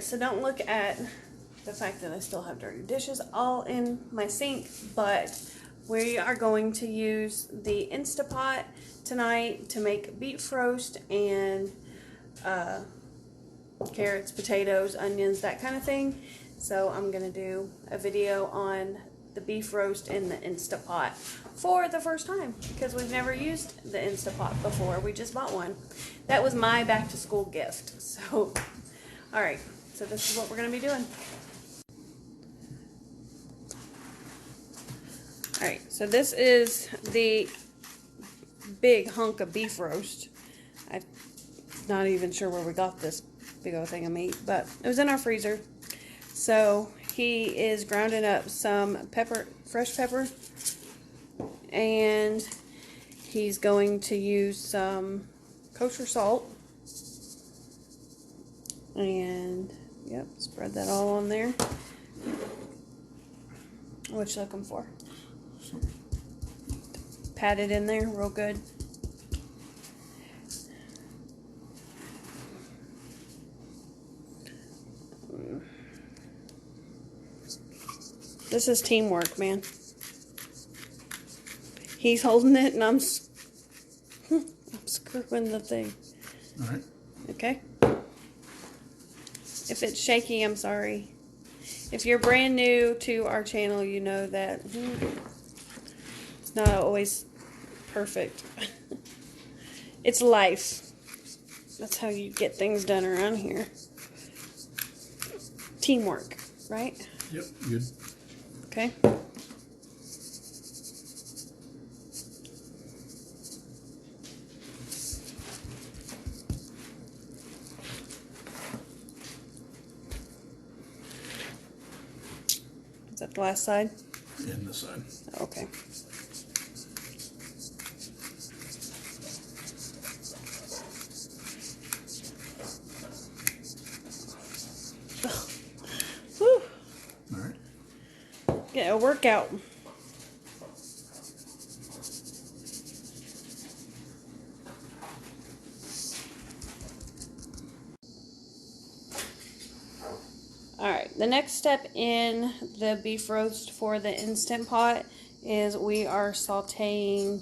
so don't look at the fact that I still have dirty dishes all in my sink, but we are going to use the Instapot tonight to make beef roast and carrots, potatoes, onions, that kind of thing. So I'm going to do a video on the beef roast in the Instapot for the first time because we've never used the Instapot before. We just bought one. That was my back to school gift. So, all right. So this is what we're going to be doing. All right. So this is the big hunk of beef roast. I'm not even sure where we got this big old thing of meat, but it was in our freezer. So he is grounding up some pepper, fresh pepper, and he's going to use some kosher salt. And yep, spread that all on there. What you looking for? Pat it in there real good. This is teamwork, man. He's holding it and I'm screwing the thing. All right. Okay. If it's shaky, I'm sorry. If you're brand new to our channel, you know that it's not always perfect. It's life. That's how you get things done around here. Teamwork, right? Yep, good. Okay. Is that the last side? And this side. Okay. Whew. All right. Get a workout. Alright, the next step in the beef roast for the Instant Pot is we are sauteing.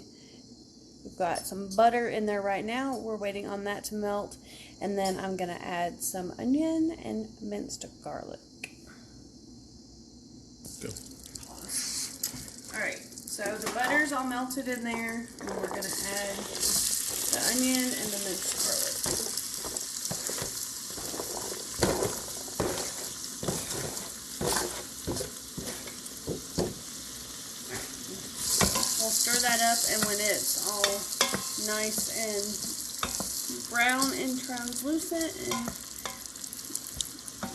We've got some butter in there right now. We're waiting on that to melt. And then I'm going to add some onion and minced garlic. Go. Alright, so the butter's all melted in there. And we're going to add the onion and the minced garlic. Stir that up, and when it's all nice and brown and translucent and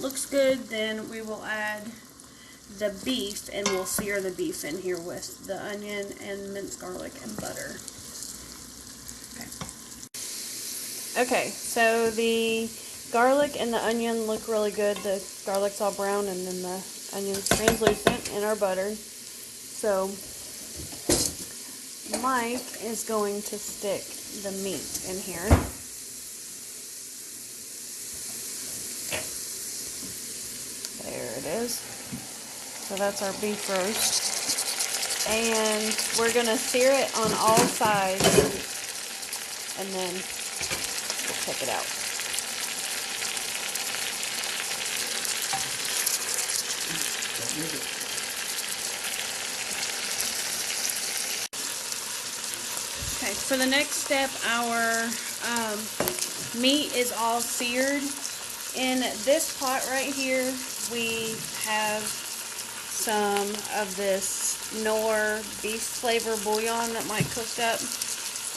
looks good, then we will add the beef, and we'll sear the beef in here with the onion and minced garlic and butter. Okay, so the garlic and the onion look really good. The garlic's all brown and then the onion's translucent in our butter. So Mike is going to stick the meat in here. There it is. So that's our beef roast. And we're going to sear it on all sides and then we'll check it out. Okay, for the next step, our meat is all seared. In this pot right here, we have some of this Knorr beef flavor bouillon that Mike cooked up.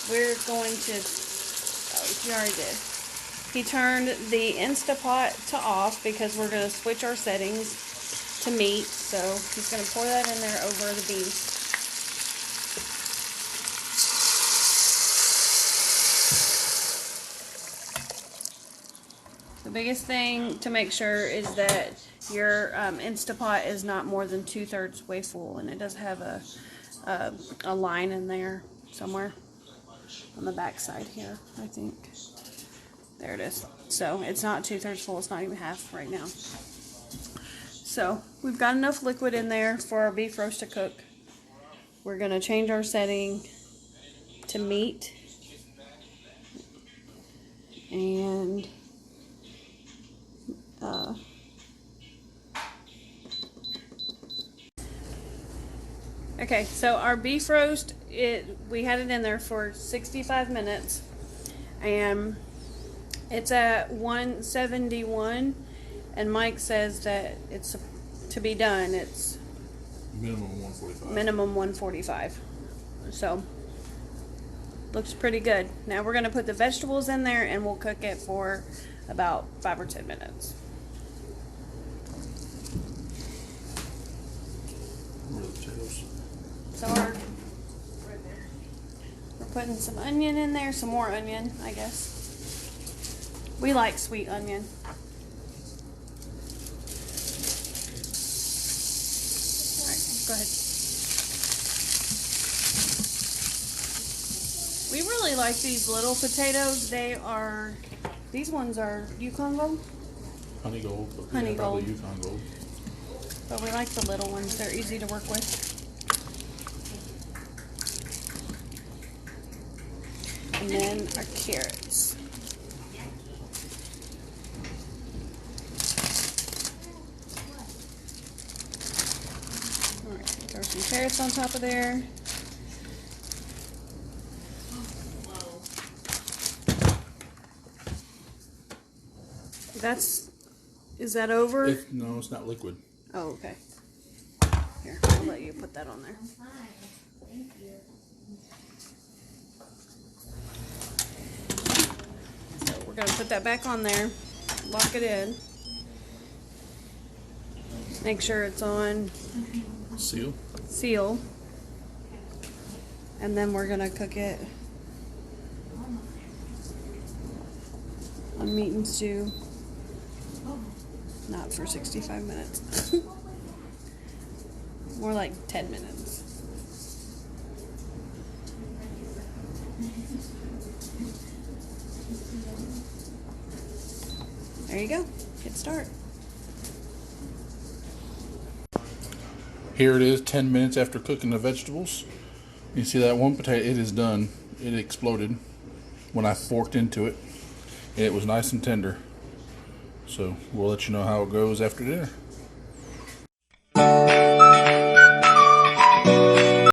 We're going to, oh, he already did. He turned the Instapot to off because we're going to switch our settings to meat. So he's going to pour that in there over the beef. The biggest thing to make sure is that your Instapot is not more than 2/3 way full, and it does have a line in there somewhere on the back side here, I think. There it is. So it's not 2/3 full, it's not even half right now. So we've got enough liquid in there for our beef roast to cook. We're gonna change our setting to meat. And okay, so our beef roast, we had it in there for 65 minutes, and it's at 171, and Mike says that it's to be done, it's Minimum 145. minimum 145. So looks pretty good. Now we're gonna put the vegetables in there and we'll cook it for about 5 or 10 minutes. Where are the potatoes? So we're putting some onion in there, some more onion, I guess. We like sweet onion. Alright, go ahead. We really like these little potatoes. These ones are Yukon Gold, Honey Gold. But Honey yeah, probably Gold. Yukon Gold. but we like the little ones. They're easy to work with. And then our carrots. Alright, throw some carrots on top of there. Is that over? No, it's not liquid. Oh, okay. Here, I'll let you put that on there. So we're going to put that back on there, lock it in, make sure it's on seal, and then we're going to cook it on meat and stew. Not for 65 minutes. More like 10 minutes. There you go. Hit start. Here it is, 10 minutes after cooking the vegetables. You see that one potato, it is done. It exploded when I forked into it. And it was nice and tender. So we'll let you know how it goes after dinner.